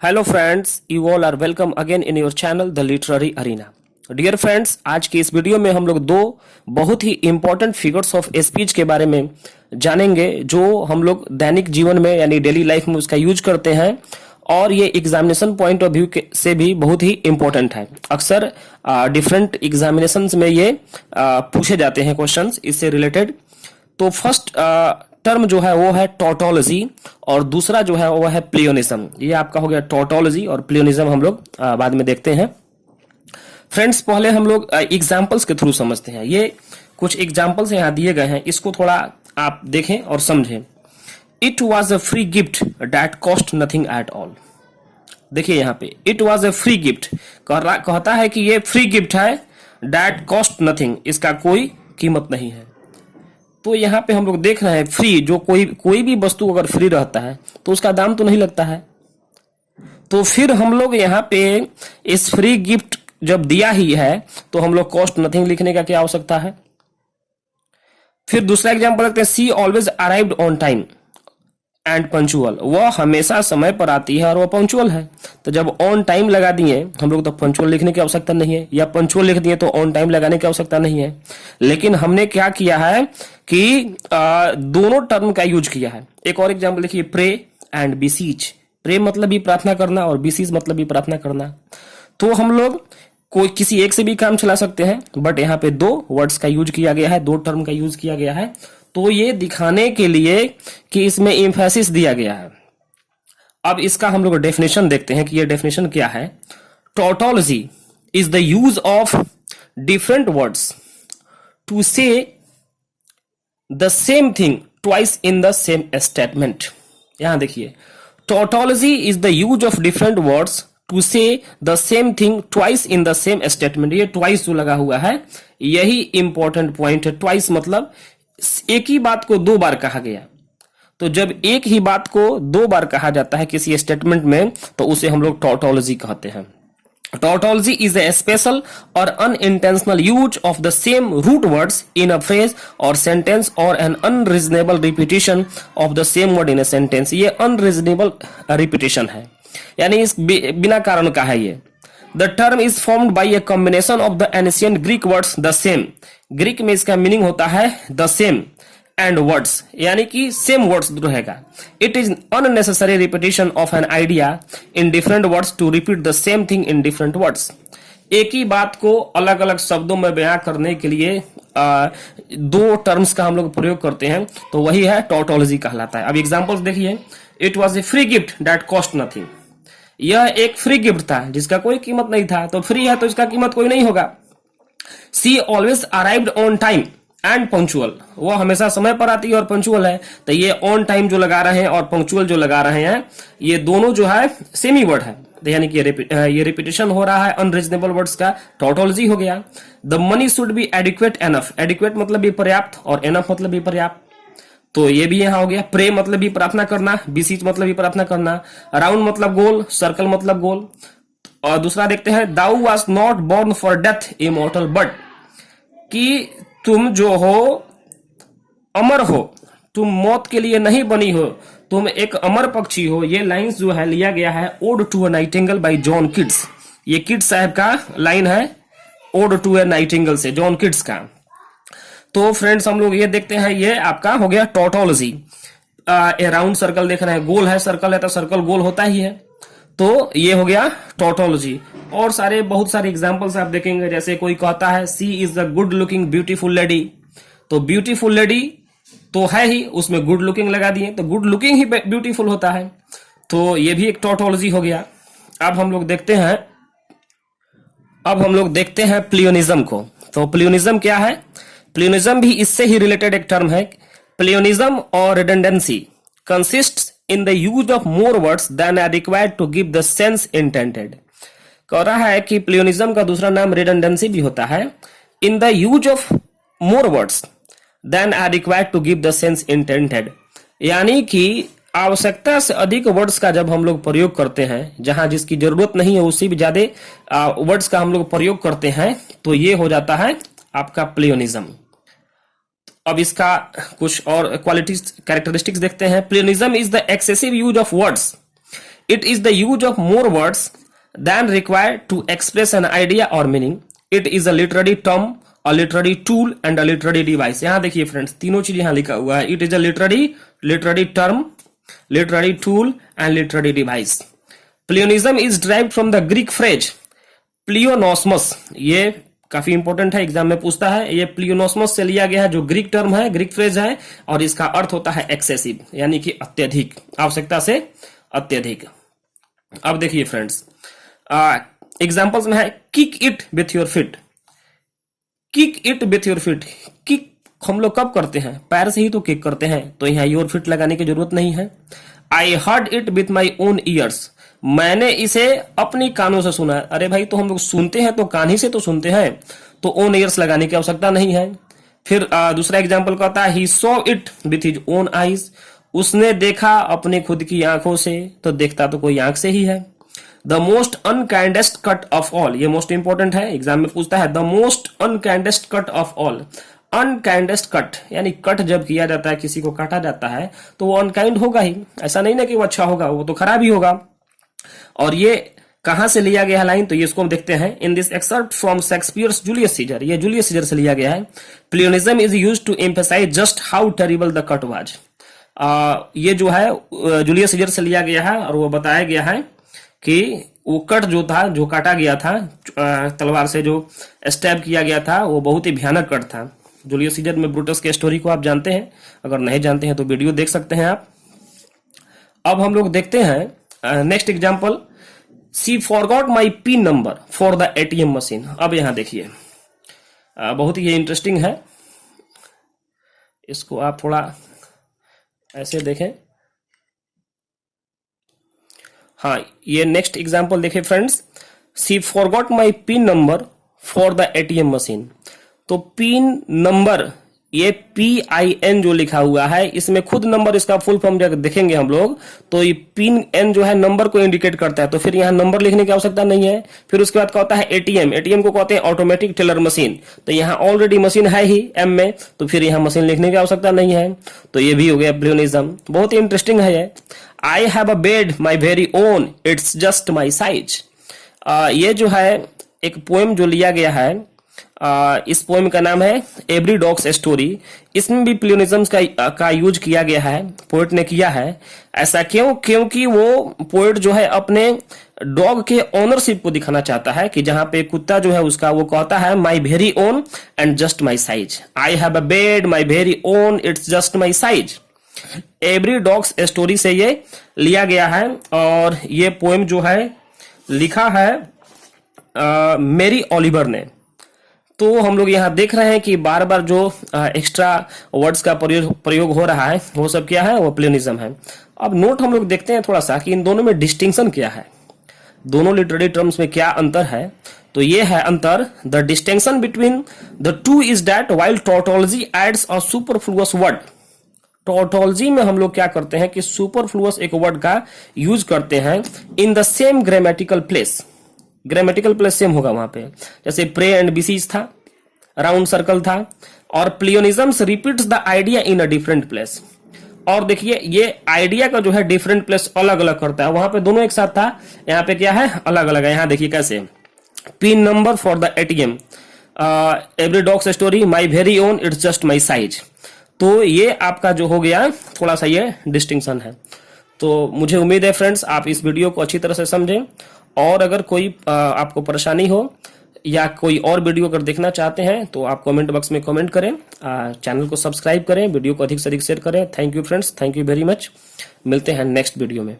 Hello friends, you all are welcome again in your channel the literary arena. Dear friends, आज की इस video में हम लोग दो बहुत ही इंपॉर्टेंट फिगर्स ऑफ स्पीच के बारे में जानेंगे जो हम लोग दैनिक जीवन में यानी डेली लाइफ में उसका यूज करते हैं और ये एग्जामिनेशन पॉइंट ऑफ व्यू से भी बहुत ही इंपॉर्टेंट है। अक्सर डिफरेंट एग्जामिनेशंस में ये पूछे जाते हैं क्वेश्चंस इससे रिलेटेड। तो फर्स्ट टर्म जो है वो है टॉटोलॉजी और दूसरा जो है वो है प्लियोनिज्म। ये आपका हो गया टॉटोलॉजी और प्लियोनिज्म हम लोग बाद में देखते हैं। फ्रेंड्स, पहले हम लोग एग्जांपल्स के थ्रू समझते हैं। ये कुछ एग्जांपल्स यहाँ दिए गए हैं, इसको थोड़ा आप देखें और समझें। It was a free gift that cost nothing at all. देखिए यहाँ पे it was a free gift कहता है कि ये फ्री गिफ्ट है, दैट कॉस्ट नथिंग, इसका कोई कीमत नहीं है। तो यहाँ पे हम लोग देख रहे हैं फ्री, जो कोई भी वस्तु अगर फ्री रहता है तो उसका दाम तो नहीं लगता है। तो फिर हम लोग यहाँ पे इस फ्री गिफ्ट जब दिया ही है तो हम लोग कॉस्ट नथिंग लिखने का क्या आवश्यकता है। फिर दूसरा एग्जांपल लगते हैं, she always arrived on time and punctual. वह हमेशा समय पर आती है और वह पंचुअल है। तो जब ऑन टाइम लगा दिए हम लोग तो पंचुअल लिखने की आवश्यकता नहीं है, या पंचुअल लिख दिए तो ऑन टाइम लगाने की आवश्यकता नहीं है। लेकिन हमने क्या किया है कि दोनों टर्म का यूज किया है। एक और एग्जाम्पल देखिए, प्रे एंड बिसीच। प्रे मतलब भी प्रार्थना करना और बिसीच मतलब भी प्रार्थना करना। तो हम लोग कोई किसी एक से भी काम चला सकते हैं, बट यहाँ पे दो वर्ड्स का यूज किया गया है, दो टर्म का यूज किया गया है। तो ये दिखाने के लिए कि इसमें एम्फेसिस दिया गया है। अब इसका हम लोग डेफिनेशन देखते हैं कि ये डेफिनेशन क्या है। Tautology is the use of different words to say the same thing twice in the same statement. यहां देखिए, tautology is the use of different words to say the same thing twice in the same statement. ये twice जो लगा हुआ है यही important point है। Twice मतलब एक ही बात को दो बार कहा गया। तो जब एक ही बात को दो बार कहा जाता है किसी स्टेटमेंट में तो उसे हम लोग टॉटोलॉजी कहते हैं। टॉटोलॉजी इज ए स्पेशल और unintentional use of the same root words in a phrase और सेंटेंस और an unreasonable repetition of the same word in a sentence. ये अनरीजनेबल रिपीटिशन है, यानी इस बिना कारण का है ये। The term is formed by a combination of the ancient Greek words the same। Greek में इसका मीनिंग होता है the same and words, यानी कि same words रहेगा। It is unnecessary repetition of an idea in different words to repeat the same thing in different words। एक ही बात को अलग अलग शब्दों में बयां करने के लिए दो टर्म्स का हम लोग प्रयोग करते हैं, तो वही है टॉटोलॉजी कहलाता है। अब एग्जांपल्स देखिए, it was a free gift that cost nothing. यह एक फ्री गिफ्ट था जिसका कोई कीमत नहीं था, तो फ्री है तो इसका कीमत कोई नहीं होगा। She always arrived on time and punctual. वो हमेशा समय पर आती है और पंक्चुअल है। तो ये ऑन टाइम जो लगा रहे हैं और पंक्चुअल जो लगा रहे हैं ये दोनों जो है सेम ही वर्ड है, यानी कि ये रिपीटिशन हो रहा है अनरीजनेबल वर्ड्स का। टॉटोलॉजी हो गया। The money should be adequate enough. Adequate मतलब भी पर्याप्त और एनफ मतलब भी पर्याप्त, तो ये भी यहां हो गया। प्रे मतलब भी प्रार्थना करना, बिसीच मतलब भी प्रार्थना करना, राउंड मतलब गोल, सर्कल मतलब गोल। और दूसरा देखते हैं, thou was not born for death immortal but, कि तुम जो हो अमर हो, तुम मौत के लिए नहीं बनी हो, तुम एक अमर पक्षी हो। ये लाइंस जो है लिया गया है ode to a nightingale by John Keats. ये कीट्स साहब का लाइन है, ओड टू अ नाइटिंगेल से, जॉन कीट्स का। तो फ्रेंड्स हम लोग ये देखते हैं, ये आपका हो गया टॉटोलॉजी। राउंड सर्कल देख रहे हैं, गोल है सर्कल है तो सर्कल गोल होता ही है, तो ये हो गया टॉटोलॉजी। और बहुत सारे एग्जांपल्स आप देखेंगे, जैसे कोई कहता है she is a good looking beautiful lady, तो ब्यूटीफुल लेडी तो है ही, उसमें गुड लुकिंग लगा दिए तो गुड लुकिंग ही ब्यूटीफुल होता है, तो ये भी एक टॉटोलॉजी हो गया। अब हम लोग देखते हैं प्लियोनिज्म को। तो प्लियोनिज्म क्या है? प्लियोनिज्म भी इससे ही रिलेटेड एक टर्म है। प्लियोनिज्म और redundancy consists in the use of more words than are required to give the sense intended. कह रहा है कि प्लियोनिज्म का दूसरा नाम रिडंडेंसी भी होता है। In the use of more words than are required to give the sense intended, यानी कि आवश्यकता से अधिक वर्ड्स का जब हम लोग प्रयोग करते हैं, जहां जिसकी जरूरत नहीं है उससे भी ज्यादा वर्ड्स का हम लोग प्रयोग करते हैं, तो ये हो जाता है आपका प्लियोनिज्म। अब इसका कुछ और क्वालिटीज कैरेक्टरिस्टिक्स देखते हैं। Pleonasm is the excessive use of words It is the use of more words than required to express an idea or meaning. It is a literary term, a literary tool and a literary device. यहाँ देखिए friends, तीनों चीज यहाँ लिखा हुआ है. It is a literary term, literary tool and literary device. Pleonasm is derived from the Greek phrase pleonosmos. ये काफी इंपॉर्टेंट है, एग्जाम में पूछता है. ये प्लियोनोस्मस से लिया गया है, जो ग्रीक टर्म है, ग्रीक फ्रेज है, और इसका अर्थ होता है एक्सेसिव, यानी कि अत्यधिक, आवश्यकता से अत्यधिक. अब देखिए फ्रेंड्स, एग्जांपल्स में है kick it with your fit. Kick it with your fit, kick हम लोग कब करते हैं? पैर से ही तो किक करते हैं, तो यहाँ योर फिट लगाने की जरूरत नहीं है. I heard it with my own years, मैंने इसे अपनी कानों से सुना. अरे भाई, तो हम लोग सुनते हैं तो कान ही से तो सुनते हैं, तो ओन ईयर्स लगाने की आवश्यकता नहीं है. फिर दूसरा एग्जांपल कहता है he saw it with his own eyes, उसने देखा अपने खुद की आंखों से, तो देखता तो कोई आंख से ही है. The most unkindest cut of all, ये मोस्ट इंपॉर्टेंट है, एग्जाम में पूछता है. The most unkindest cut of all, unkindest cut यानी कट जब किया जाता है, किसी को काटा जाता है, तो वो अनकाइंड होगा ही. ऐसा नहीं ना कि वो अच्छा होगा, वो तो खराब ही होगा. और ये कहां से लिया गया है लाइन? तो ये इसको हम देखते हैं. In this excerpt from Shakespeare's Julius Caesar, ये जूलियस सीजर से लिया गया है. Pleonasm is used to emphasise just how terrible the cut was. ये जो है जूलियस सीजर से लिया गया है, और वो बताया गया है कि वो कट जो था, जो काटा गया था, तलवार से जो स्टैब किया गया था, वो बहुत ही भयानक कट था. जूलियस सीजर में ब्रूटस के स्टोरी को आप जानते हैं, अगर नहीं जानते हैं तो वीडियो देख सकते हैं आप. अब हम लोग देखते हैं next example. She forgot my PIN number for the ATM machine. अब यहां देखिए, बहुत ही ये इंटरेस्टिंग है, इसको आप थोड़ा ऐसे देखें. हाँ, ये नेक्स्ट एग्जांपल देखें friends. She forgot my PIN number for the ATM machine. तो पिन नंबर, ये PIN जो लिखा हुआ है, इसमें खुद नंबर, इसका फुल फॉर्म जब देखेंगे हम लोग, तो ये पिन N जो है नंबर को इंडिकेट करता है, तो फिर यहाँ नंबर लिखने की आवश्यकता नहीं है. फिर उसके बाद क्या होता है ATM, ATM को कहते हैं ऑटोमेटिक टेलर मशीन, तो यहाँ ऑलरेडी मशीन है ही M में, तो फिर यहाँ मशीन लिखने की आवश्यकता नहीं है. तो ये भी हो गया प्लियोनिज्म. बहुत ही इंटरेस्टिंग है ये. I have a bed my very own, it's just my size. ये जो है एक पोएम जो लिया गया है, इस पोएम का नाम है एवरी डॉग्स स्टोरी. इसमें भी प्लियोनिज्म का यूज किया गया है, पोएट ने किया है. ऐसा क्यों? क्योंकि वो पोएट जो है अपने डॉग के ओनरशिप को दिखाना चाहता है, कि जहां पे कुत्ता जो है उसका, वो कहता है my very own and just my size. I have a bed my very own, it's just my size. Every dogs story से ये लिया गया है, और ये पोएम जो है लिखा है मेरी ओलिवर ने. तो हम लोग यहाँ देख रहे हैं कि बार बार जो एक्स्ट्रा वर्ड्स का प्रयोग हो रहा है, वो सब क्या है? वो प्लियोनिज्म है. अब नोट हम लोग देखते हैं थोड़ा सा कि इन दोनों में डिस्टिंक्शन क्या है, दोनों लिटरेरी टर्म्स में क्या अंतर है. तो ये है अंतर. The distinction between the two is that while tautology adds a superfluous word. Tautology में हम लोग क्या करते हैं कि सुपरफ्लुअस एक वर्ड का यूज करते हैं इन the same grammatical place. Grammatical place same होगा वहां पे, जैसे प्रे एंड बिसीज था, राउंड सर्कल था. और pleonasms repeats the idea in a different place. और देखिए, ये आइडिया का जो है डिफरेंट प्लेस अलग अलग करता है. वहां पे दोनों एक साथ था, यहाँ पे क्या है? अलग अलग है. यहाँ देखिए कैसे, pin number for the ATM, every dogs story, my very own, it's just my size. तो ये आपका जो हो गया, थोड़ा सा ये डिस्टिंक्शन है. तो मुझे उम्मीद है फ्रेंड्स आप इस वीडियो को अच्छी तरह से समझें, और अगर कोई आपको परेशानी हो या कोई और वीडियो अगर देखना चाहते हैं तो आप कमेंट बॉक्स में कमेंट करें. चैनल को सब्सक्राइब करें, वीडियो को अधिक से अधिक शेयर करें. Thank you friends, thank you very much. मिलते हैं नेक्स्ट वीडियो में.